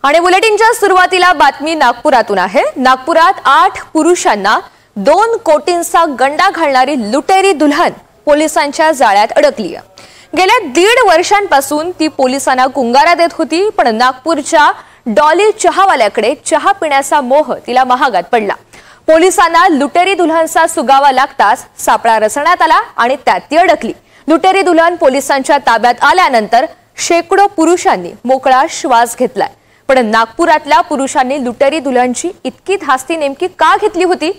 आणि बुलेटिनच्या सुरुवातीला बातमी नागपुरातून आहे। नागपुरात 8 पुरुषांना 2 कोटींचा गंडा घालणारी लुटेरी दुल्हन पोलिसांच्या जाळ्यात अडकली आहे। गेल्या 1.5 वर्षांपासून ती पोलिसांना गुंगारा देत होती, पण नागपूरच्या डॉली चहावाल्याकडे चहा पिण्याचा मोह तिला महागात पडला। पोलिसांना लुटेरी दुल्हनचा सुगावा लागताच सापळा रचण्यात आला आणि त्यात ती अडकली। लुटेरी दुल्हन पोलिसांच्या ताब्यात आल्यानंतर शेकडो पुरुषांनी मोकळा श्वास घेतलाय। पण नागपुरातल्या पुरुषांनी लुटेरी दुल्हनची इतकी धास्ती नेमकी का घेतली होती?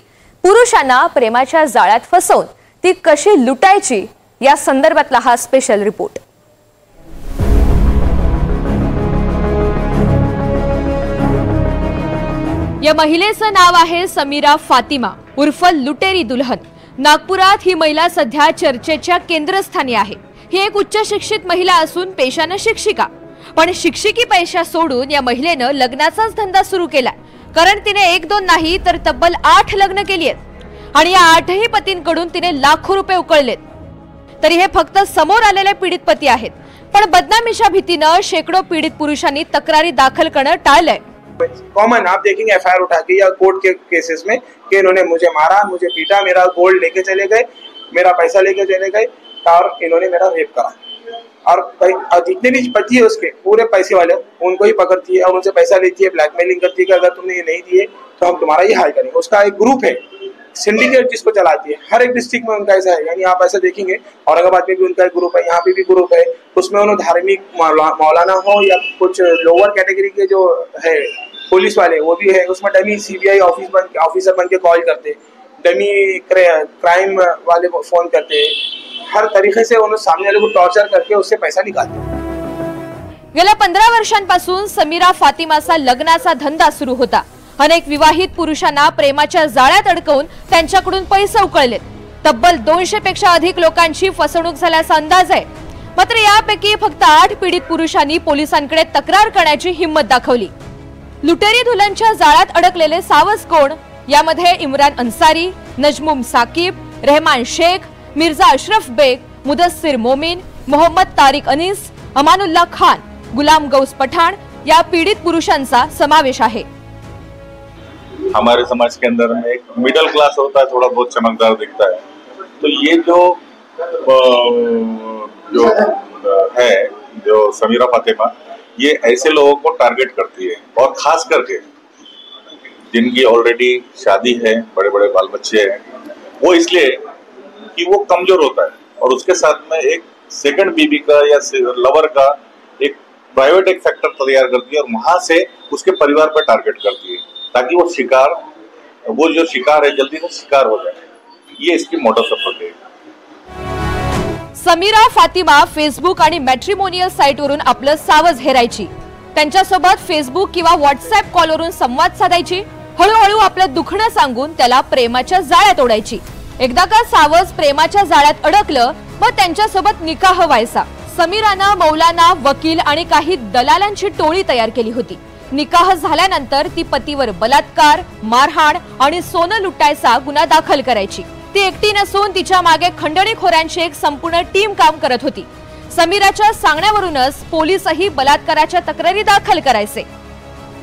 पुरुषांना प्रेमाच्या जाळ्यात फसवून ती कशी लुटायची या संदर्भातला हा स्पेशल रिपोर्ट। या महिलेचं नाव आहे समीरा फातिमा उर्फ लुटेरी दुल्हन। नागपुरात ही महिला सध्या चर्चेच्या केंद्रस्थानी आहे। ही एक उच्च शिक्षित महिला असून पेशाने शिक्षिका, पण शिक्षिकी पैसा सोडून या महिलेनं लग्नाचाच धंदा सुरू केला। कारण तिने 1-2 नाही तर तब्बल 8 लग्न केली आहेत आणि या 8ही पतींकडून तिने लाखो रुपये उकळलेत। तरी हे फक्त समोर आलेले पीडित पती आहेत, पण बदनामीच्या भीतीने शेकडो पीडित पुरुषांनी तक्रारी दाखल करणं टाळलंय। कॉमन आप देखेंगे एफआईआर उठा के या कोर्ट के केसेस में कि इन्होंने मुझे मारा, मुझे पीटा, मेरा गोल्ड लेके चले गए, मेरा पैसा लेके चले गए और इन्होंने मेरा रेप करा। और जितने भी पति है उसके पूरे पैसे वाले उनको ही पकड़ती है और उनसे पैसा लेती है, ब्लैकमेलिंग करती है कि अगर तुमने ये नहीं दिए तो हम तुम्हारा ये हाल करेंगे। उसका एक ग्रुप है, सिंडिकेट जिसको चलाती है। हर एक डिस्ट्रिक्ट में उनका ऐसा है, यानी आप ऐसा देखेंगे औरंगाबाद में भी उनका एक ग्रुप है, यहाँ पे भी ग्रुप है। उसमें उन्होंने धार्मिक मौलाना हो या कुछ लोअर कैटेगरी के जो है पुलिस वाले वो भी है। उसमें डमी सीबीआई ऑफिसर बन के कॉल करते, डमी क्राइम वाले को फोन करते, हर तरीके से उन्हें सामने वाले को टॉर्चर करके उससे पैसा निकालते। गेल्या 15 वर्षांपासून समीरा फातिमाचा लग्नाचा धंदा सुरू होता। अनेक विवाहित पुरुषांना प्रेमाच्या जाळ्यात अडकवून त्यांच्याकडून पैसे उकळलेत। तब्बल 200 पेक्षा अधिक लोकांची फसवणूक झाल्याचा अंदाज आहे। मात्र यापैकी फक्त 8 पीडित पुरुषांनी पोलिसांकडे तक्रार करण्याची हिम्मत दाखवली। लुटेरी दुल्हनच्या जाळ्यात अडकलेले सावज कोण? यामध्ये इम्रान अन्सारी, नजमुम साकिब, रहमान शेख, मिर्जा अशरफ बेग, मुदस्सिर मोमीन, मोहम्मद तारिक अनीस, अमानुल्लाह खान, गुलाम गौस पठान या पीडित पुरुषांचा समावेश आहे। हमारे समाज के अंदर में एक मिडिल क्लास होता है, थोड़ा बहुत चमकदार दिखता है, तो ये जो समीरा फातिमा ये ऐसे लोगों को टारगेट करती है। और खास करके जिनकी ऑलरेडी शादी है, बड़े बड़े बाल बच्चे हैं, वो इसलिए कि वो कमजोर होता है और उसके साथ में एक सेकंड बीबी का या लवर का एक प्राइवेट एक फैक्टर तैयार करती है और वहां से उसके परिवार पर टारगेट करती है ताकि वो जो शिकार है जल्दी से शिकार हो जाए। ये इसकी मोडस ऑपरेंडी है। समीरा फातिमा फेसबुक आणि मॅट्रिमोनियल साइटवरून आपलं सावज हेरायची। त्यांच्यासोबत फेसबुक किंवा व्हॉट्सअप कॉलवरून संवाद साधायची। हळूहळू आपलं दुखणं सांगून त्याला प्रेमाच्या जाळ्यात ओढायची। एकदा का सावज प्रेमाच्या जाळ्यात अडकलं मग त्यांच्यासोबत निकाह व्हायचा। समीरानं मौलाना, वकील आणि काही दलालांची टोळी तयार केली होती। निकाह झाल्यानंतर ती पतीवर बलात्कार, मारहाण आणि सोनं लुटायचा गुन्हा दाखल करायची। ती एकटी नसून तिच्या मागे खंडणीखोरांची एक संपूर्ण टीम काम करत होती। समीराच्या सांगण्यावरूनच पोलीसही बलात्काराच्या तक्रारी दाखल करायचे।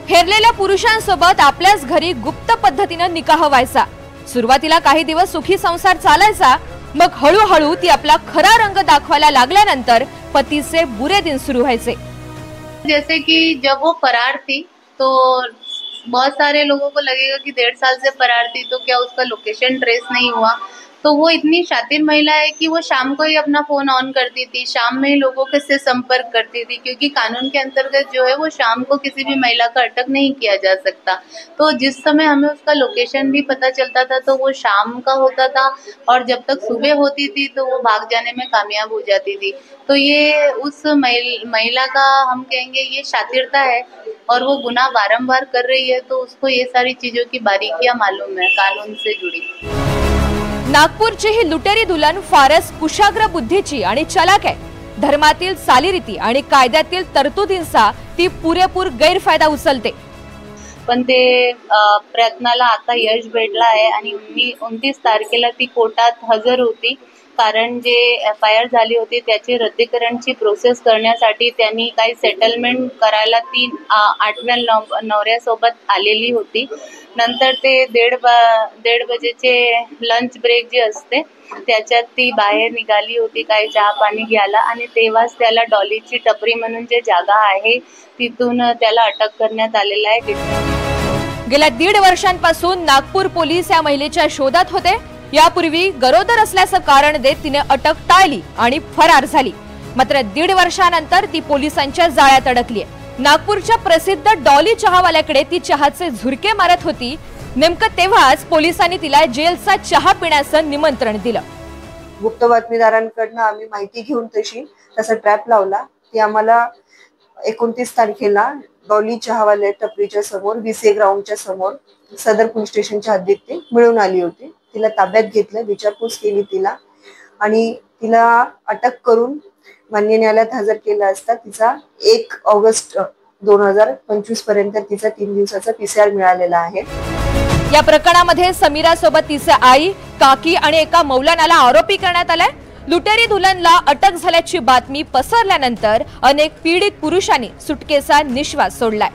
हेरलेल्या पुरुषांसोबत आपल्याच घरी गुप्त पद्धतीने निकाह व्हायचा। सुरुवातीला काही दिवस सुखी संसार चालायचा, मग हळूहळू ती आपला खरा रंग दाखवायला लागल्यानंतर पतीचे बुरे दिन सुरू व्हायचे। जैसे कि जब वो फरार थी तो बहुत सारे लोगों को लगेगा कि 1.5 साल से फरार थी तो क्या उसका लोकेशन ट्रेस नहीं हुआ। तो वो इतनी शातिर महिला है कि वो शाम को ही अपना फोन ऑन करती थी, शाम में ही लोगों के से संपर्क करती थी, क्योंकि कानून के अंतर्गत जो है वो शाम को किसी भी महिला का अटक नहीं किया जा सकता। तो जिस समय हमें उसका लोकेशन भी पता चलता था तो वो शाम का होता था और जब तक सुबह होती थी तो वो भाग जाने में कामयाब हो जाती थी। तो ये उस महिला का हम कहेंगे ये शातिरता है और वो गुनाह बारंबार कर रही है, तो उसको ये सारी चीजों की बारीकियां मालूम है कानून से जुड़ी। नागपूरची ही लुटेरी दुल्हन फारच कुशाग्र बुद्धीची आणि चलाक आहे। धर्मातील चालीरीती आणि कायद्यातील तरतुदींचा ती पुरेपूर गैरफायदा उचलते। पण ते प्रयत्नाला आता यश भेटलं आहे आणि 29 तारखेला ती कोर्टात हजर होती। कारण जे FIR झाली होती त्याची रद्दीकरणची प्रोसेस करण्यासाठी त्यांनी काही सेटलमेंट करायला 8व्या नवऱ्यासोबत आलेली होती. नंतर ते 1:30 बजेचे लंच ब्रेक जे असते त्याच्यात ती बाहेर निघाली होती काही चहा पाणी घ्यायला आणि तेव्हाच त्याला डॉलीची टपरी म्हणून जे जागा आहे तिथून त्याला अटक करण्यात आलेला आहे. गेल्या 1.5 वर्षांपासून नागपूर पोलीस या महिलेच्या शोधात होते. यापूर्वी गरोदर असल्याचं कारण देत तिने अटक टाळली आणि फरार झाली. मात्र 1.5 वर्षानंतर ती पोलिसांच्या जाळ्यात अडकलीय. नागपूरच्या प्रसिद्ध डॉली चहावाल्याकडे ती चहाचे झुरके मारत होती. नेमकं तेव्हाच पोलिसांनी तिला जेलचा चहा पिण्याचं निमंत्रण दिलं. गुप्त बातमीदारांकडनं आम्ही माहिती घेऊन तसा ट्रॅप लावला. ती आम्हाला 29 तारखेला डॉली चहावाल्या टपरीच्या समोर VCA ग्राउंडच्या समोर सदर पोलीस स्टेशनच्या हद्दीत ती मिळून आली होती. तिला ताब्यात घेतलं, विचारपूस केली तिला आणि तिला अटक करून मान्य न्यायालयात हजर केला असता तिचा 1 ऑगस्ट 2025 पर्यंत तिचा 3 दिवसाचा PCR मिळालेला आहे. या प्रकरणामध्ये समीरा सोबत तिचे आई, काकी आणि एका मौलानाला आरोपी करण्यात आलाय. लुटेरी दुल्हनला अटक झाल्याची बातमी पसरल्यानंतर अनेक पीडित पुरुषांनी सुटकेचा निश्वास सोडलाय.